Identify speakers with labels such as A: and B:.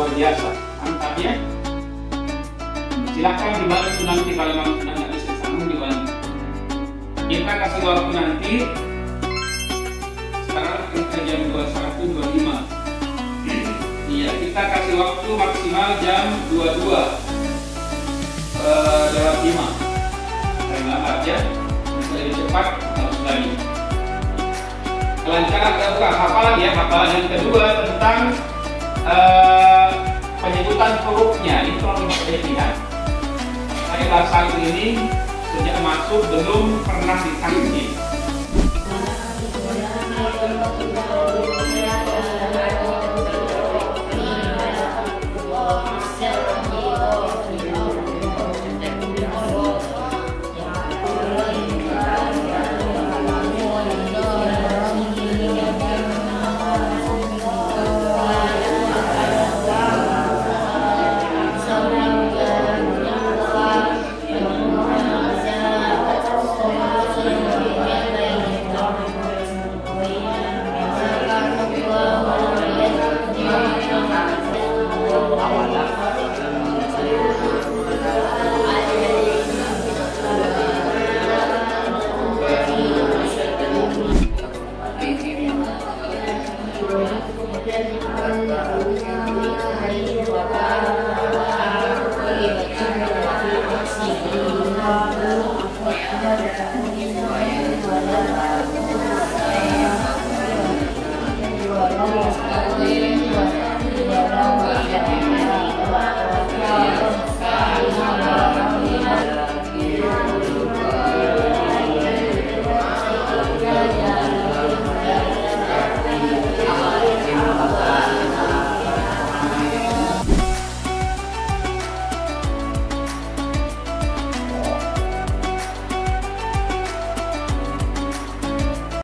A: luar biasa, mantap ya. Silahkan dibantu nanti kalau memang sudah nggak bisa sambung dibantu. Kita kasih waktu nanti. Sekarang kita jam 21.25. Iya, kita kasih waktu maksimal jam 22 lewat 5. Paling lambat ya. Bisa lebih cepat harus lagi. Kelancaran kedua, hafalan ya, hafalan yang kedua tentang penyebutan hurufnya. Ini tolong diperhatikan. Saya bahasa ini sejak masuk belum pernah ditangkis.